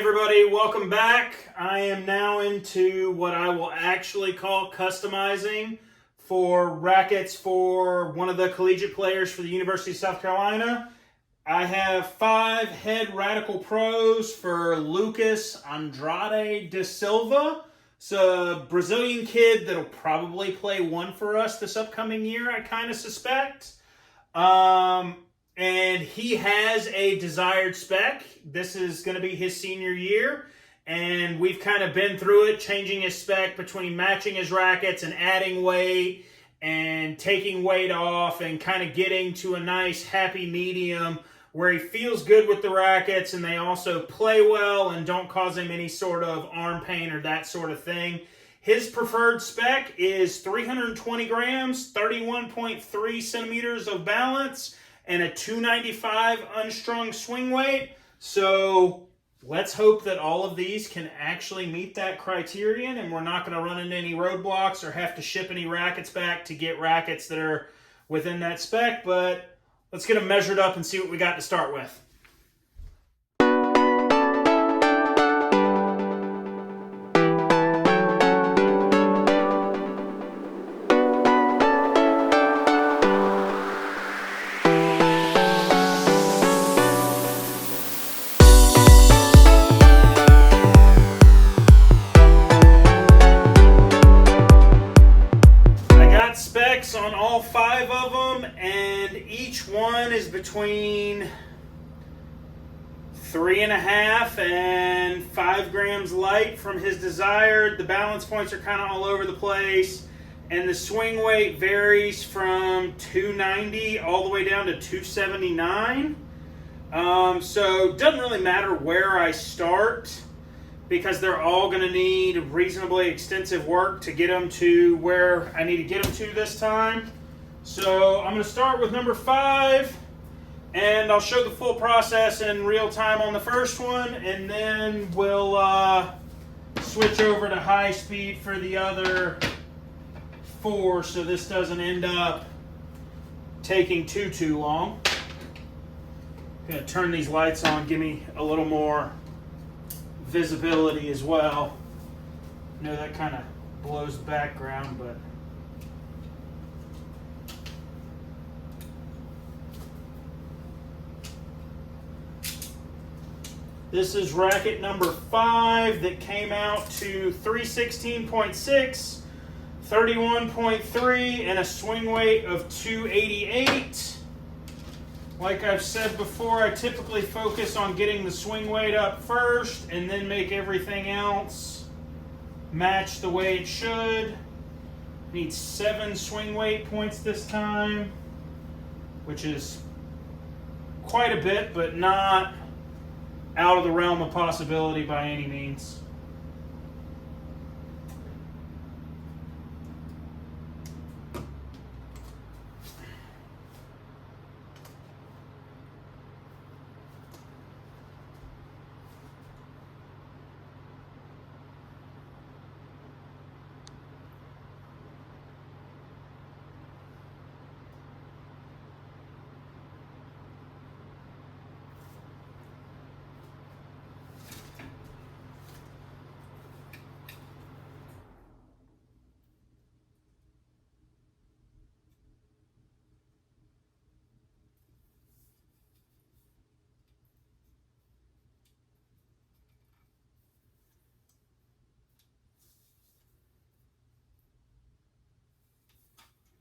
everybody, welcome back. I am now into what I will actually call customizing for rackets for one of the collegiate players for the University of South Carolina. I have 5 head Radical Pros for Lucas Andrade da Silva. It's a Brazilian kid that'll probably play one for us this upcoming year, I kind of suspect. And he has a desired spec. This is going to be his senior year. And we've kind of been through it, changing his spec between matching his rackets and adding weight and taking weight off and kind of getting to a nice happy medium where he feels good with the rackets and they also play well and don't cause him any sort of arm pain or that sort of thing. His preferred spec is 320 grams, 31.3 centimeters of balance, and a 295 unstrung swing weight. So let's hope that all of these can actually meet that criterion and we're not going to run into any roadblocks or have to ship any rackets back to get rackets that are within that spec. But let's get them measured up and see what we got to start with. On all 5 of them, and each one is between 3.5 and 5 grams light from his desired. The balance points are kind of all over the place, and the swing weight varies from 290 all the way down to 279. So it doesn't really matter where I start, because they're all going to need reasonably extensive work to get them to where I need to get them to this time. So I'm going to start with number 5, and I'll show the full process in real time on the first one, and then we'll switch over to high speed for the other 4, so this doesn't end up taking too long. I'm going to turn these lights on, give me a little more visibility as well. I know that kind of blows the background, but this is racket number 5 that came out to 316.6, 31.3, and a swing weight of 288. Like I've said before, I typically focus on getting the swing weight up first and then make everything else match the way it should. Need 7 swing weight points this time, which is quite a bit, but not out of the realm of possibility by any means.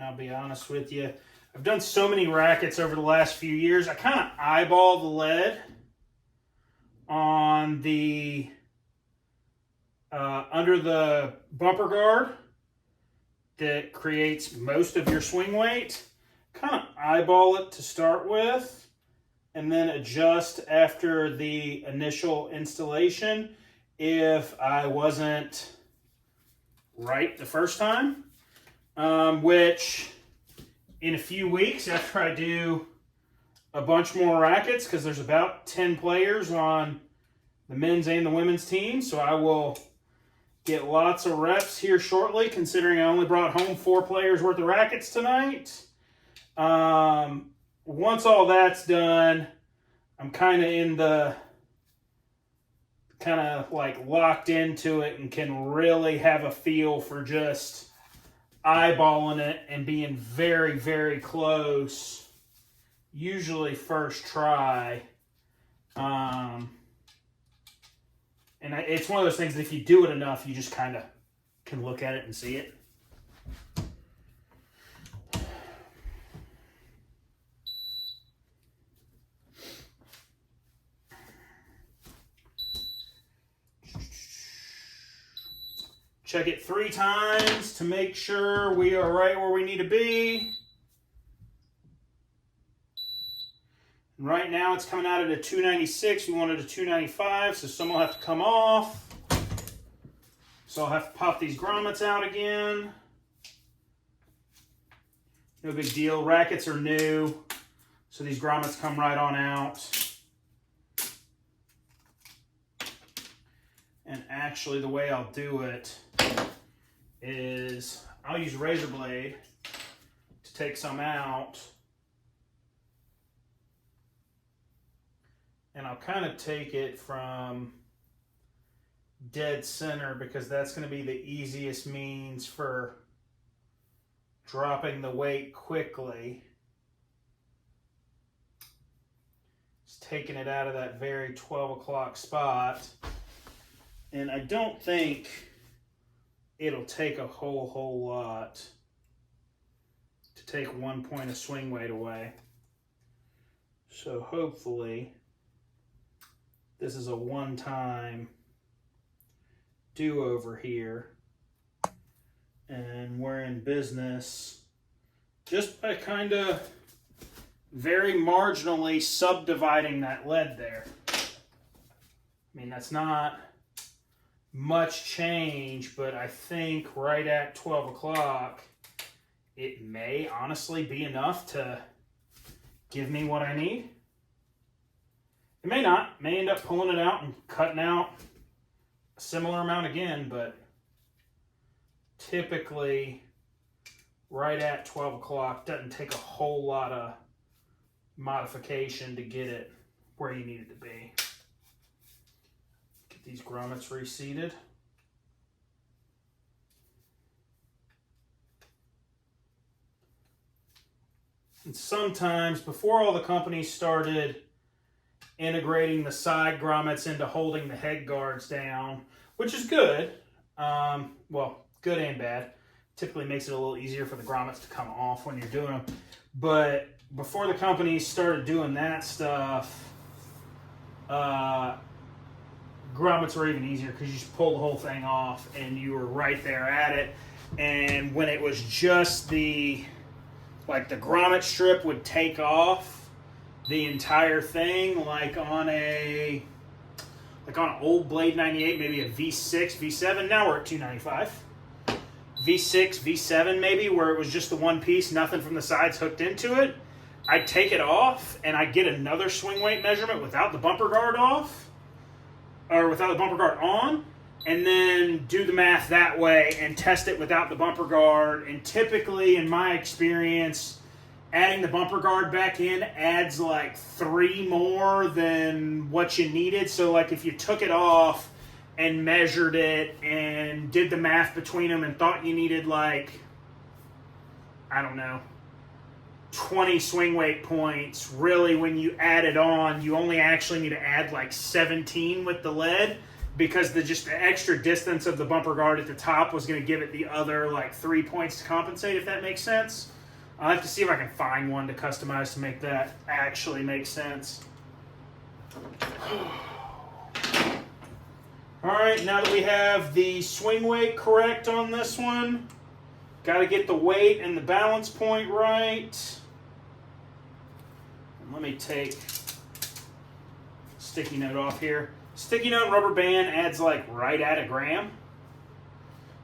I'll be honest with you, I've done so many rackets over the last few years, I kind of eyeball the lead on the under the bumper guard that creates most of your swing weight. Kind of eyeball it to start with and then adjust after the initial installation if I wasn't right the first time. Which in a few weeks after I do a bunch more rackets, because there's about 10 players on the men's and the women's team, so I will get lots of reps here shortly, considering I only brought home 4 players worth of rackets tonight. Once all that's done, I'm kind of in the kind of like locked into it and can really have a feel for just eyeballing it and being very, very close, usually first try. And it's one of those things that if you do it enough, you just kind of can look at it and see it. Check it 3 times to make sure we are right where we need to be. And right now it's coming out at a 296. We wanted a 295, so some will have to come off. So I'll have to pop these grommets out again. No big deal. Rackets are new, so these grommets come right on out. And actually the way I'll do it is I'll use a razor blade to take some out. And I'll kind of take it from dead center because that's going to be the easiest means for dropping the weight quickly. Just taking it out of that very 12 o'clock spot. And I don't think it'll take a whole lot to take 1 point of swing weight away. So hopefully this is a one-time do-over here. And we're in business just by kind of very marginally subdividing that lead there. I mean, that's not much change, but I think right at 12 o'clock, it may honestly be enough to give me what I need. It may not. May end up pulling it out and cutting out a similar amount again, but typically right at 12 o'clock doesn't take a whole lot of modification to get it where you need it to be. Get these grommets reseated. And sometimes, before all the companies started integrating the side grommets into holding the head guards down, which is good, well, good and bad. Typically makes it a little easier for the grommets to come off when you're doing them. But before the companies started doing that stuff, grommets were even easier because you just pull the whole thing off and you were right there at it. And when it was just the grommet strip would take off the entire thing, like on an old Blade 98, maybe a V6, V7. Now we're at 295. V6, V7 maybe, where it was just the one piece, nothing from the sides hooked into it. I'd take it off and I'd get another swing weight measurement without the bumper guard off, or without the bumper guard on, and then do the math that way and test it without the bumper guard. And typically, in my experience, adding the bumper guard back in adds like 3 more than what you needed. So like if you took it off and measured it and did the math between them and thought you needed like, I don't know, 20 swing weight points, really when you add it on, you only actually need to add like 17 with the lead, because the extra distance of the bumper guard at the top was going to give it the other like 3 points to compensate, if that makes sense. I'll have to see if I can find one to customize to make that actually make sense. All right, now that we have the swing weight correct on this one, got to get the weight and the balance point right. Let me take sticky note off here. Sticky note and rubber band adds like right at a gram.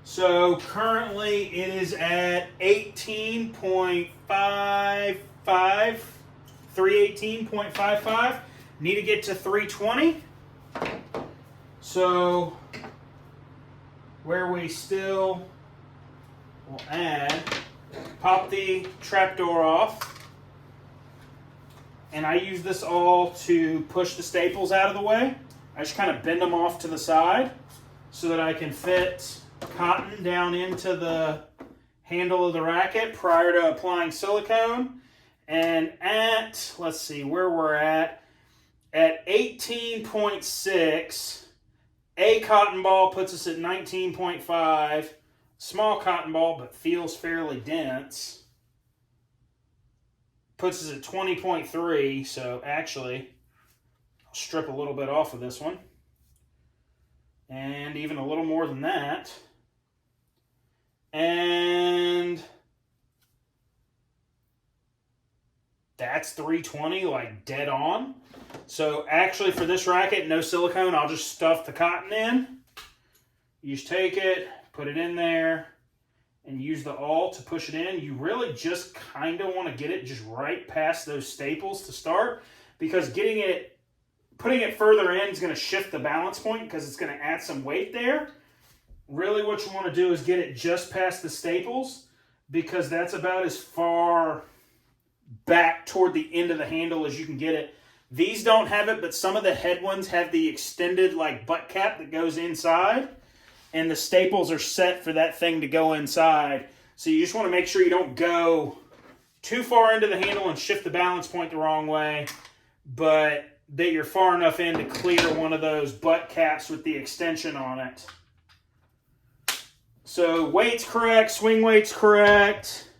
So currently it is at 18.55, 318.55. Need to get to 320. So where we still will add, pop the trapdoor off. And I use this all to push the staples out of the way. I just kind of bend them off to the side so that I can fit cotton down into the handle of the racket prior to applying silicone. And at, let's see where we're at 18.6, a cotton ball puts us at 19.5. Small cotton ball, but feels fairly dense, puts us at 20.3. So actually, I'll strip a little bit off of this one. And even a little more than that. And that's 320, like dead on. So actually for this racket, no silicone, I'll just stuff the cotton in. You just take it, put it in there, and use the awl to push it in. You really just kind of want to get it just right past those staples to start, because putting it further in is going to shift the balance point because it's going to add some weight there. Really what you want to do is get it just past the staples, because that's about as far back toward the end of the handle as you can get it. These don't have it, but some of the head ones have the extended like butt cap that goes inside, and the staples are set for that thing to go inside. So you just want to make sure you don't go too far into the handle and shift the balance point the wrong way, but that you're far enough in to clear one of those butt caps with the extension on it. So weight's correct, swing weight's correct.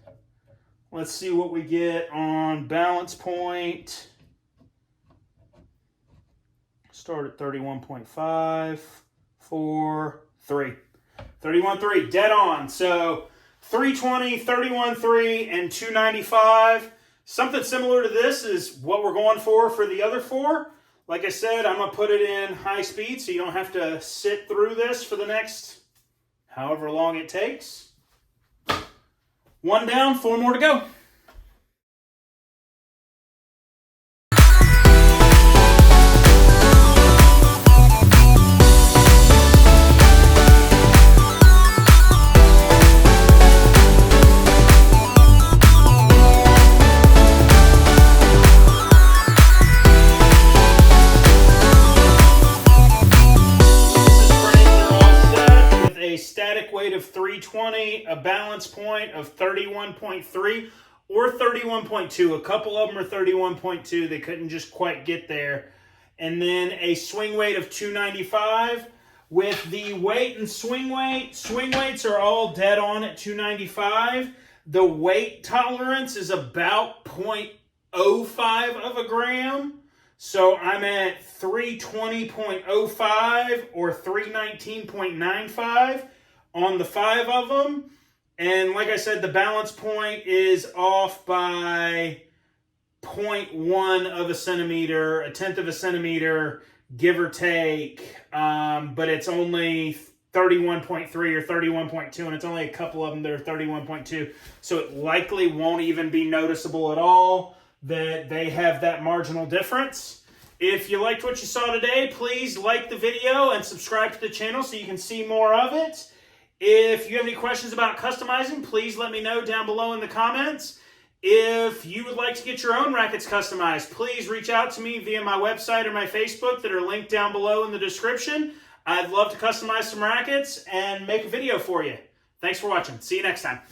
Let's see what we get on balance point. Start at 31.5, 4, 3. 31.3, dead on. So 320, 31.3, and 295. Something similar to this is what we're going for the other four. Like I said, I'm going to put it in high speed so you don't have to sit through this for the next however long it takes. 1 down, 4 more to go. Static weight of 320, a balance point of 31.3 or 31.2. A couple of them are 31.2. They couldn't just quite get there. And then a swing weight of 295 with the weight and swing weight. Swing weights are all dead on at 295. The weight tolerance is about 0.05 of a gram. So I'm at 320.05 or 319.95 on the 5 of them. And like I said, the balance point is off by 0.1 of a centimeter, a tenth of a centimeter, give or take. But it's only 31.3 or 31.2, and it's only a couple of them that are 31.2. So it likely won't even be noticeable at all that they have that marginal difference. If you liked what you saw today, please like the video and subscribe to the channel so you can see more of it. If you have any questions about customizing, please let me know down below in the comments. If you would like to get your own rackets customized, please reach out to me via my website or my Facebook that are linked down below in the description. I'd love to customize some rackets and make a video for you. Thanks for watching. See you next time.